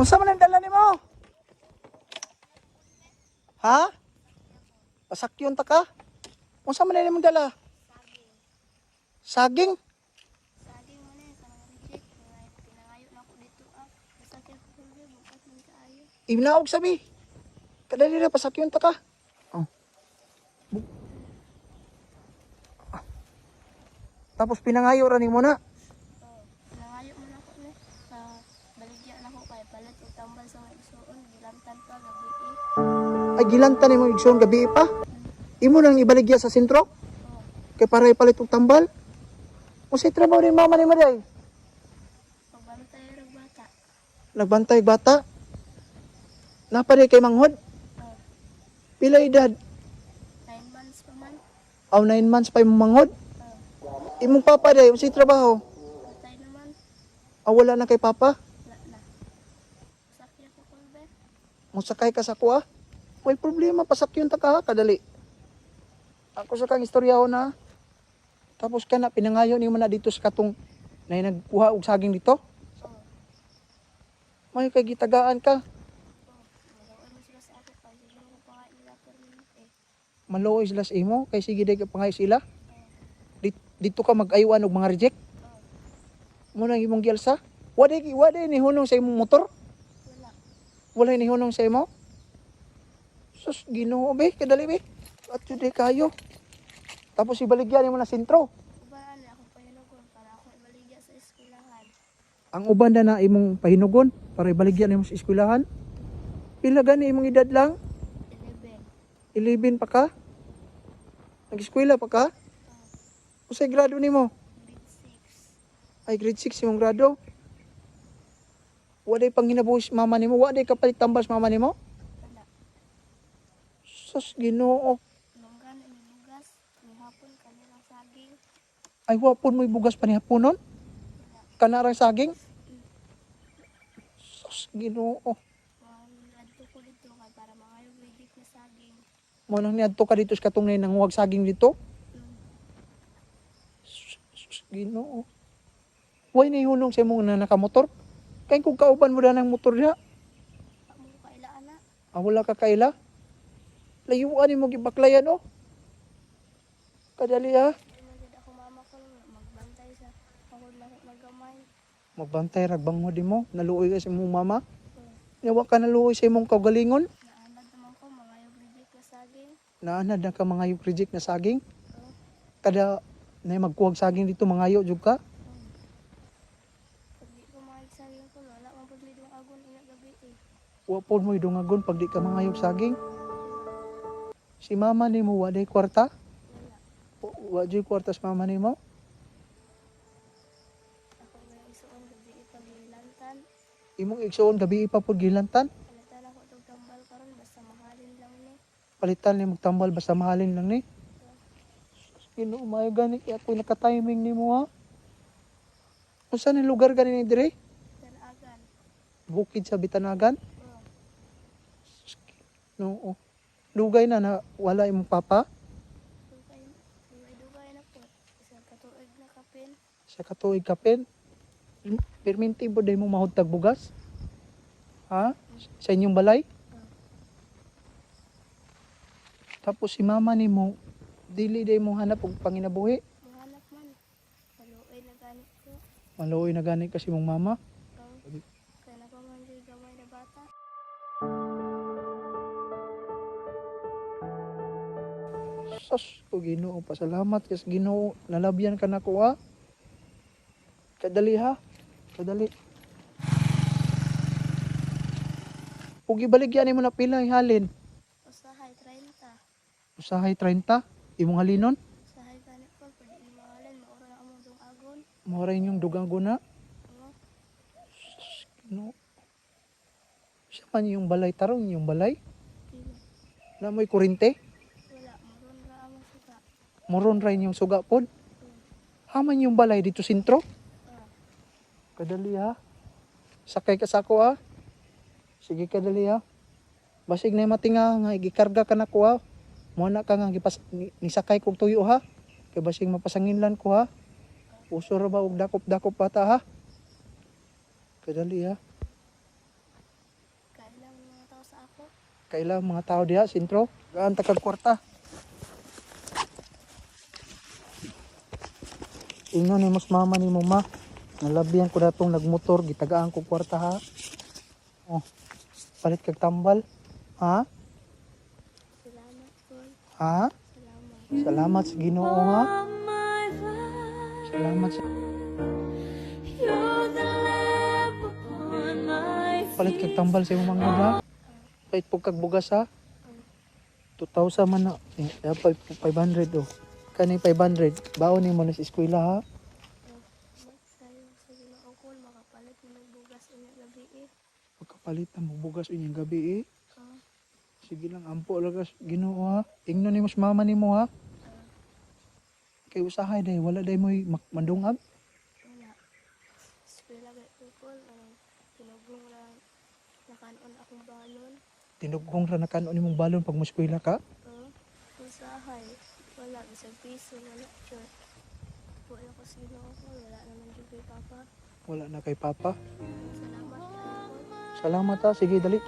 Unsa man ang dala nimo? Ha? Pasakyon ta ka? Unsa man ang imong dala? Saging? Saging mo na sa mga reject. Pinangayo na ako dito. Masakit ko kung bukas man kaayo. Ibnaog sabi. Kadali ra pasakyon ta ka. Oh. Tapos pinangayo ra nimo na. Pinangayo mo na ako ni. Sa baligya na ako kay palit og tambal sa mga igsuon. Gilantan pa gabi Ay gilantan nimo igsoon gabi pa. Imo nang ibaligya sa sentro? Kay para ipalit og tambal. Unsay trabaho ni mama ni Maday? Pagbantay ra bata. Nagbantay bata. Napari kay manghod. Pila edad? 9 months pa man. Aw 9 months pa imong manghod. Imong papa day unsay trabaho? Patay naman. Wala na kay papa. Wala na. Sakya ko kulbe. Musakay ka sa kuha. Way problema pasakyon ta ka kadali. Ako sa kang istoryaho na. Tapos ka na pinangayo nimo na dito sa katong na nagkuha og saging dito. May kay gitagaan ka. Magawa mo sila sa ako kay siguro ko pa nga nila permanente. Maluoy sila sa imo kay sige day ka pangay sila. Dito ka mag-aywan og mga reject. Mo nang imong gialsa. Wala ni hunong sa imong motor. Wala. Wala ni hunong sa imo. Sus Ginoo be kadali be. At jud kayo. Tapos ibaligyan nimo na sentro. Ubaan na akong pahinugon para ako ibaligya sa eskwelahan. Ang uban na imong pahinugon para ibaligyan nimo sa eskwelahan. Pila gani imong edad lang? 11. 11 pa ka? Nag-eskwela pa ka? Usay grado nimo? Grade 6. Ay grade 6 imong grado. Waday pang hinabuhis mama nimo, waday kapalit tambas mama nimo? Wala. Sus Ginoo. Lunggan ni bugas. Nihapon kanilang saging. Ay wapon mo bugas pa ni haponon? Kanarang saging? Sus Ginoo. Adto ko dito kay para mangayog lidik na saging. Mo nang niadto ka dito sa katong nang huwag saging dito? Sus Ginoo. Way ni hunong sa imong na nakamotor? Kay kung kauban mo na ng motor niya, Amo ko kailaan na. wala ka kaila. Layuan mo gibaklayan oh. Kadali ha. Magid ako mama ko magbantay sa pangod na nagamay. Magbantay ragbangod mo, naluoy ka sa imong mama. Yawa ka naluoy sa imong kaugalingon. Naanad naman ko mangayog lidik na saging. Naanad na ka mga reject na saging. Oo. Kada na magkuwag saging dito mangayo jud ka. Pag di ko mangayog saging ko wala man pud midong agon ina gabi eh. Wapon mo idungagon pag di ka mangayog saging. Si mama nimo wa day kwarta? Wala. Wa jud kwarta sa mama nimo? Ako may isuon gabi ipagilantan. Imong igsoon gabi pa pud gilantan. Palitan ako tog tambal karon basta mahalin lang ni. Palitan ni magtambal basta mahalin lang ni. Ginoo maayo gani kay ako naka-timing nimo ha. Unsa ni lugar gani ni dire? Tanagan. Bukid sa Bitanagan? Oo. No. Dugay na wala imong papa. Dugay na po. Isang katuig na kapin. Sa katuig kapin. Perminti po day mo mahutag bugas? Ha? Sa inyong balay? Tapos si mama ni mo, dili day mo hanap og panginabuhi. Mahanap man. Maluoy na ganit ko. Maluoy na gani kasi mong mama. Kaya na pa man dyan gamay na bata. Sus, o Ginoo, pasalamat kasi Ginoo, nalabyan ka na ko ha. Kadali ha. Kadali. Ug ibaligyan nimo na pila ihalin. Usahay 30. Usahay 30, imong halinon. Usahay ganit ko. Pwede ni mahalin. Maura na among dong agon. Mo rin yung dugang guna. Oo. No. Siya man yung balay tarong, yung balay. Dili. Na may kurinte. Wala. Maroon na among suka. Moron rin yung suga pod. Haman yung balay dito sentro. Kadali ha. Sakay ka sa ako ha. Sige kadali ha. Basig na matinga nga gikarga ka na ko ha. Mo na ka nga nisakay kog tuyo ha. Kay basig mapasanginlan ko ha. Uso ra ba og dakop-dakop bata ha. Kadali ha. Kaila mga tao diha, sentro. Gaan takag kwarta. Ingon ni mas mama ni mo ma. Nalabihan ko datong nagmotor, gitagaan ko kwarta ha. Oh, palit kag tambal. Ha? Salamat po. Ha? Salamat. Salamat sa Ginoo ha. Salamat sa palit kag tambal sa imong manghod ha. Palit po kag bugas ha. 2,000 man na. Eh, 500 oh. Kani 500. Baon ni mo na sa eskwela ha. Sayo sa Ginoo ko makapalit ng bugas unya gabi eh. Pagkapalit na mo bugas unyang gabi eh. Ah, Sige lang, ampo lagas Ginoo ha. Ingno ni mas mama nimo ha. Kay usahay day, wala day mo mandungab. wala. Eskwela gay people, tinugong lang nakanon akong balon. Tinugong ra na kanon nimong balon pag muskwela ka. Usahay. Wala, bisag piso, wala. Sure. Wala ko sa Ginoo ko, wala naman yung kay Papa. Wala na kay papa. Salamat kayo po. Salamat ha. Sige, dali.